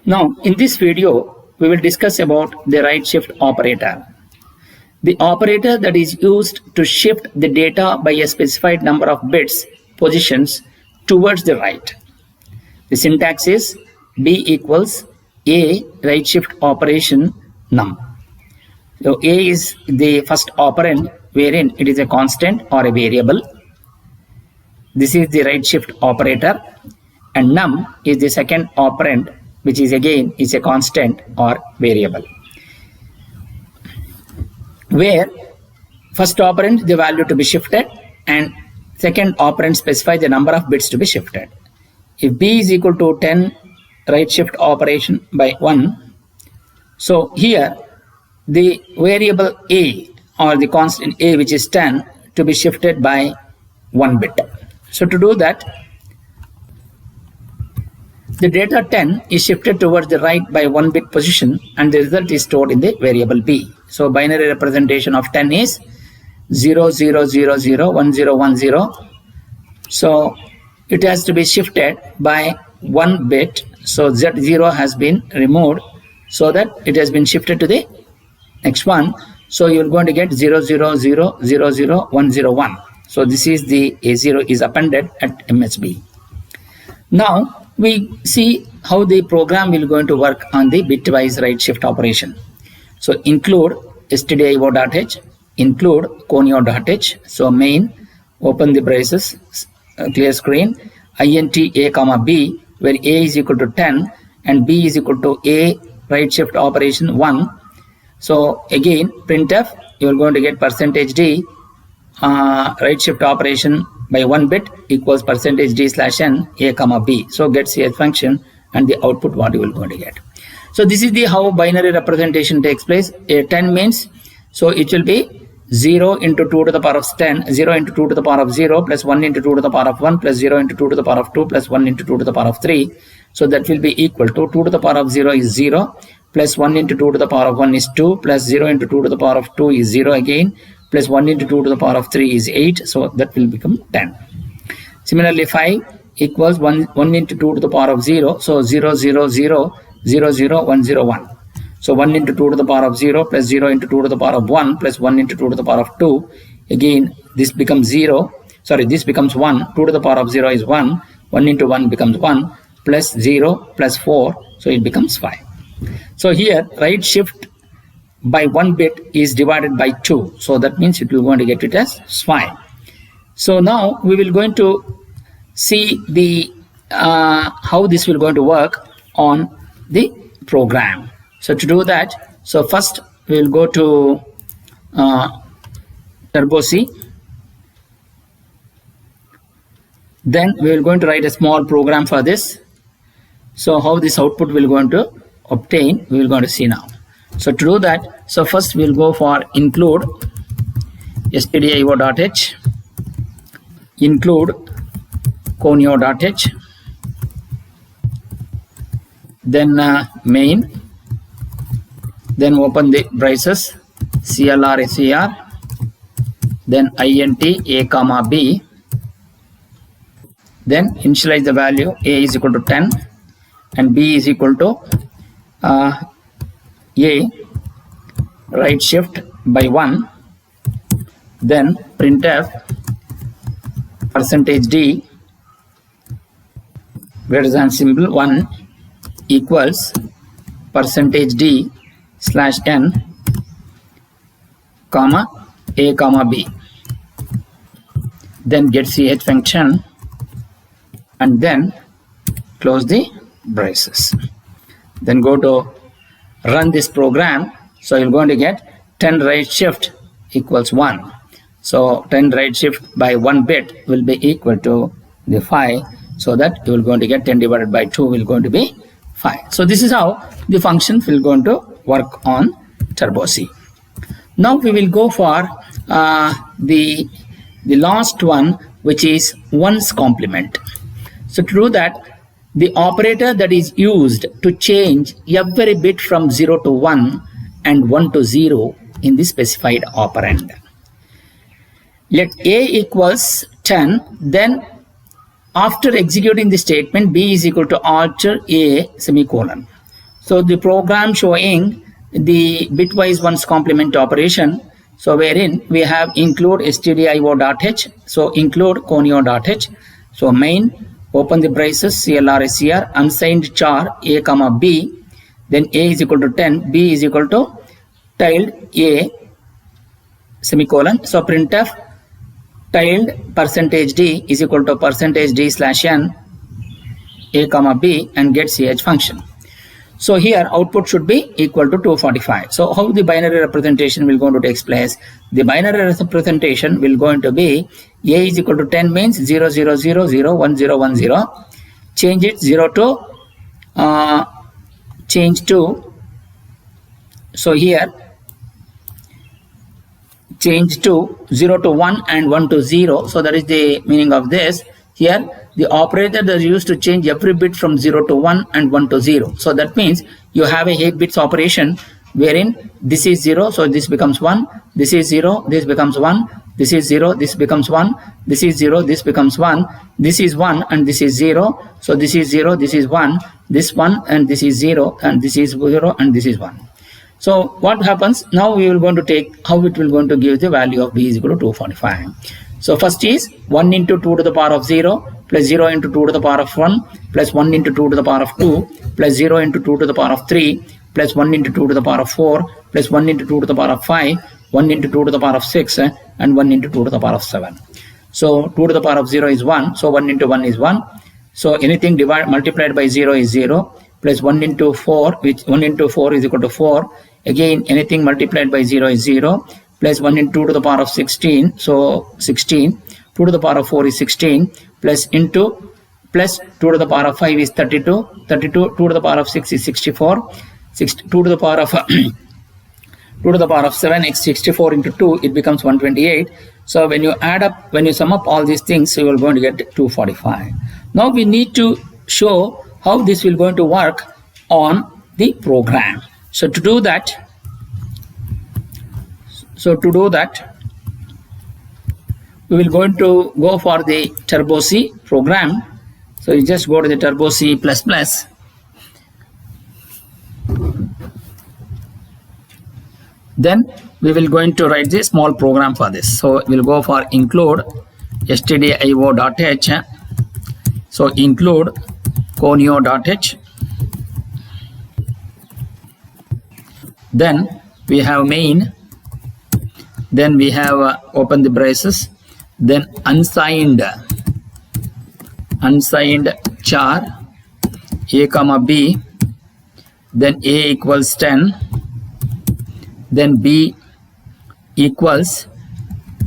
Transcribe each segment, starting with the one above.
Now, in this video, we will discuss about the right shift operator. The operator that is used to shift the data by a specified number of bits positions towards the right. The syntax is B equals A right shift operation num. So A is the first operand wherein it is a constant or a variable. This is the right shift operator, and num is the second operand, which is again is a constant or variable. Where first operand the value to be shifted and second operand specify the number of bits to be shifted. If B is equal to 10 right shift operation by 1, so here the variable A or the constant A, which is 10, to be shifted by 1 bit. So to do that, the data 10 is shifted towards the right by 1 bit position, and the result is stored in the variable B. So binary representation of 10 is 0 0 0 0 1 0 1 0. So it has to be shifted by 1 bit. So Z0 has been removed so that it has been shifted to the next one. So you're going to get 0 0 0 0 0 1 0 1. So this is the A0 is appended at MSB. Now we see how the program will going to work on the bitwise right shift operation. So include stdio.h, include conio.h. So main, open the braces, clear screen, int a comma b, where a is equal to 10 and b is equal to a right shift operation 1. So again printf, you are going to get %d right shift operation by 1 bit equals %d/n a comma b. So get ch function and the output what you will going to get. So this is the how binary representation takes place. A 10 means, so it will be 0 into 2 to the power of 10, 0 into 2 to the power of 0 plus 1 into 2 to the power of 1 plus 0 into 2 to the power of 2 plus 1 into 2 to the power of 3. So that will be equal to 2 to the power of 0 is 0 plus 1 into 2 to the power of 1 is 2 plus 0 into 2 to the power of 2 is 0 again plus 1 into 2 to the power of 3 is 8. So that will become 10. Similarly 5 equals 1 into 2 to the power of 0. So 0 0 0 0 0 1 0 1. So 1 into 2 to the power of 0 plus 0 into 2 to the power of 1 plus 1 into 2 to the power of 2. Again this becomes 0. Sorry, this becomes 1. 2 to the power of 0 is 1. 1 into 1 becomes 1 plus 0 plus 4. So it becomes 5. So here right shift by 1 bit is divided by 2. So that means it will going to get it as 5. So now we will going to see the how this will going to work on the program. So to do that, so first we will go to Turbo C. Then we will going to write a small program for this. So how this output will going to obtain, we will going to see now. So to do that, so first we will go for include stdio.h, include conio.h, then main, then open the braces, clr ser, then int a comma b, then initialize the value a is equal to 10 and b is equal to a right shift by 1, then printf %d greater than symbol 1 equals %d/n comma a comma b, then get ch function and then close the braces, then go to run this program. So you're going to get 10 right shift equals 1. So 10 right shift by 1 bit will be equal to the 5. So that you will going to get 10 divided by 2 will going to be 5. So this is how the function will going to work on Turbo C. Now we will go for the last one, which is 1's complement. So to do that, the operator that is used to change every bit from 0 to 1 and 1 to 0 in the specified operand. Let a equals 10, then after executing the statement, b is equal to alter a semicolon. So the program showing the bitwise ones complement operation. So wherein we have include stdio.h. So include conio.h. So main, open the braces, CLR SCR, unsigned char a comma b. Then a is equal to 10, b is equal to tilde a semicolon. So printf tilde %d is equal to %d/n a comma b and get ch function. So here output should be equal to 245. So how the binary representation will going to take place? The binary representation will going to be a is equal to 10 means 0 0 0 0 1 0 1 0. Change it 0 to change to, so here change to 0 to 1 and 1 to 0. So that is the meaning of this. Here the operator that is used to change every bit from 0 to 1 and 1 to 0. So that means you have a 8 bits operation wherein this is 0, so this becomes 1, this is 0, this becomes 1, this is 0, this becomes 1, this is 0, this becomes 1, this is 1 and this is 0, so this is 0, this is 1, this 1 and this is 0 and this is 0 and this is 1. So what happens now? We will going to take how it will going to give the value of b is equal to 245. So first is 1 into 2 to the power of 0 plus 0 into 2 to the power of 1 plus 1 into 2 to the power of 2 plus 0 into 2 to the power of 3 plus 1 into 2 to the power of 4 plus 1 into 2 to the power of 5, 1 into 2 to the power of 6 and 1 into 2 to the power of 7. So 2 to the power of 0 is 1. So 1 into 1 is 1. So anything multiplied by 0 is 0 plus 1 into 4, which 1 into 4 is equal to 4. Again anything multiplied by 0 is 0 plus 1 into 2 to the power of 16. So 16. 2 to the power of 4 is 16 plus into plus 2 to the power of 5 is 32. 32. 2 to the power of 6 is 64. 2 to the power of 2 to the power of 7 is 64 into 2, it becomes 128. So when you add up, when you sum up all these things, you are going to get 245. Now we need to show how this will going to work on the program. So to do that, we will going to go for the Turbo C program. So you just go to the Turbo C++. Then we will going to write the small program for this. So we'll go for include stdio.h. So include conio.h. Then we have main. Then we have open the braces. Then unsigned char a comma b. Then a equals 10. Then b equals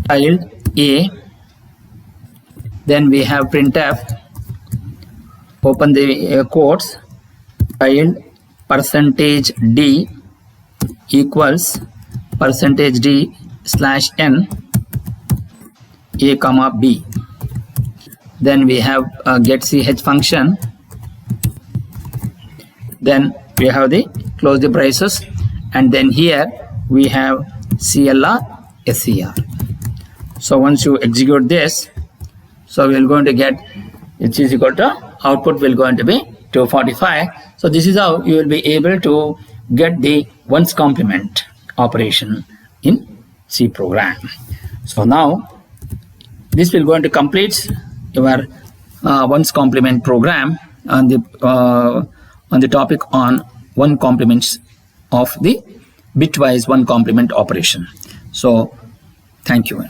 tilde a. Then we have printf, open the quotes, tilde %d equals %d/n a comma b. Then we have get ch function. Then we have the close the braces, and then here we have CLR SCR. So once you execute this, so we are going to get it is equal to output will going to be 245. So this is how you will be able to get the ones complement operation in C program. So now this will going to complete your ones complement program on the topic on one complements of the bitwise one complement operation. So thank you.